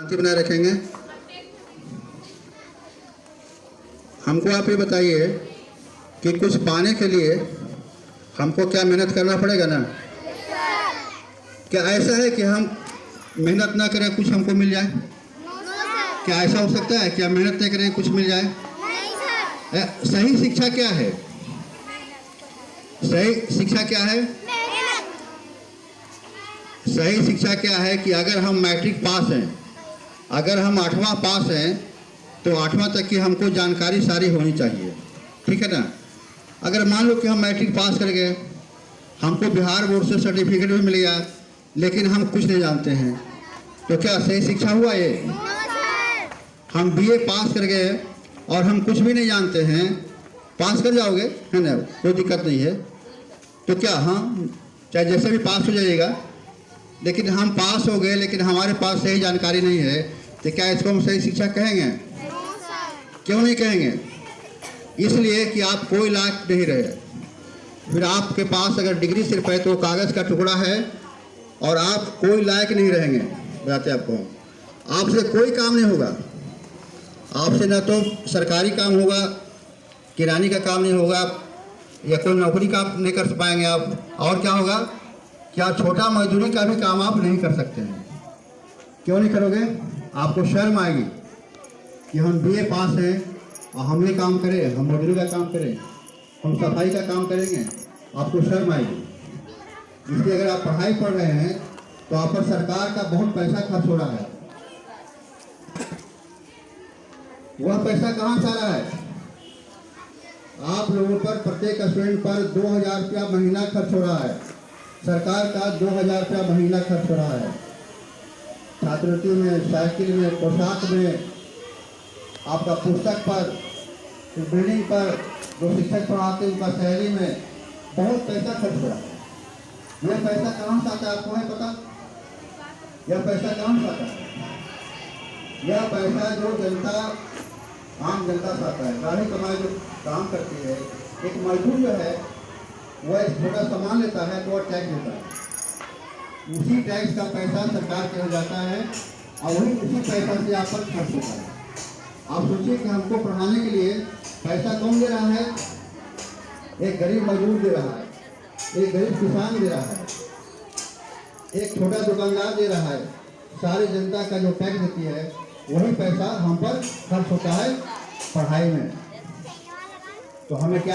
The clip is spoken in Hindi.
शांति बनाए रखेंगे। हमको आप ये बताइए कि कुछ पाने के लिए हमको क्या मेहनत करना पड़ेगा ना? क्या ऐसा है कि हम मेहनत ना करें कुछ हमको मिल जाए? क्या ऐसा हो सकता है? क्या मेहनत नहीं करें कुछ मिल जाए? सही शिक्षा क्या है? सही शिक्षा क्या है? सही शिक्षा क्या है कि अगर हम मैट्रिक पास हैं, अगर हम 8वां पास हैं, तो 8वां तक की हमको जानकारी सारी होनी चाहिए, ठीक है ना? अगर मान लो कि हम मैट्रिक पास कर गए, हमको बिहार बोर्ड से सर्टिफिकेट भी मिल गया, लेकिन हम कुछ नहीं जानते हैं, तो क्या सही शिक्षा हुआ ये? हम बीए पास कर गए और हम कुछ भी नहीं जानते हैं, पास कर जाओगे, है ना, कोई दिक्कत नहीं है, तो क्या हम चाहे जैसे भी पास हो जाइएगा, लेकिन हम पास हो गए लेकिन हमारे पास सही जानकारी नहीं है, तो क्या इसको हम सही शिक्षा कहेंगे? क्यों नहीं कहेंगे? इसलिए कि आप कोई लायक नहीं रहे। फिर आपके पास अगर डिग्री सिर्फ है तो कागज़ का टुकड़ा है और आप कोई लायक नहीं रहेंगे। बताते आपको, आपसे कोई काम नहीं होगा, आपसे ना तो सरकारी काम होगा, किरानी का काम नहीं होगा, या कोई नौकरी का नहीं कर पाएंगे आप, और क्या होगा? क्या छोटा मजदूरी का भी काम आप नहीं कर सकते हैं। क्यों नहीं करोगे? आपको शर्म आएगी कि हम बीए पास हैं और हम ये काम करें, हम मजदूरी का काम करें, हम सफाई का काम करेंगे, आपको शर्म आएगी। इसलिए अगर आप पढ़ाई पढ़ रहे हैं तो आप पर सरकार का बहुत पैसा खर्च हो रहा है। वह पैसा कहाँ से आ रहा है? आप लोगों पर, प्रत्येक स्टूडेंट पर 2000 रुपया महीना खर्च हो रहा है। सरकार का 2000 रुपया महीना खर्च हो रहा है। छात्रवृत्ति में, साइकिल में, पोशाक में, आपका पुस्तक पर, बिल्डिंग पर, जो शिक्षक पढ़ाते हैं उनका सैलरी में बहुत पैसा खर्च हो रहा है। यह पैसा कहाँ से आता है आपको है पता? यह पैसा कहाँ से आता है? यह पैसा जो जनता, आम जनता से आता है, गाड़ी कमाई जो काम करती है। एक मजदूर जो है वह एक छोटा सामान लेता है तो वह टैक्स देता है, उसी टैक्स का पैसा सरकार के हो जाता है और वही उसी पैसा से आप पर खर्च होता है। आप सोचिए कि हमको पढ़ाने के लिए पैसा कौन दे रहा है? एक गरीब मजदूर दे रहा है, एक गरीब किसान दे रहा है, एक छोटा दुकानदार दे रहा है। सारी जनता का जो टैक्स देती है वही पैसा हम पर खर्च होता है पढ़ाई में। तो हमें क्या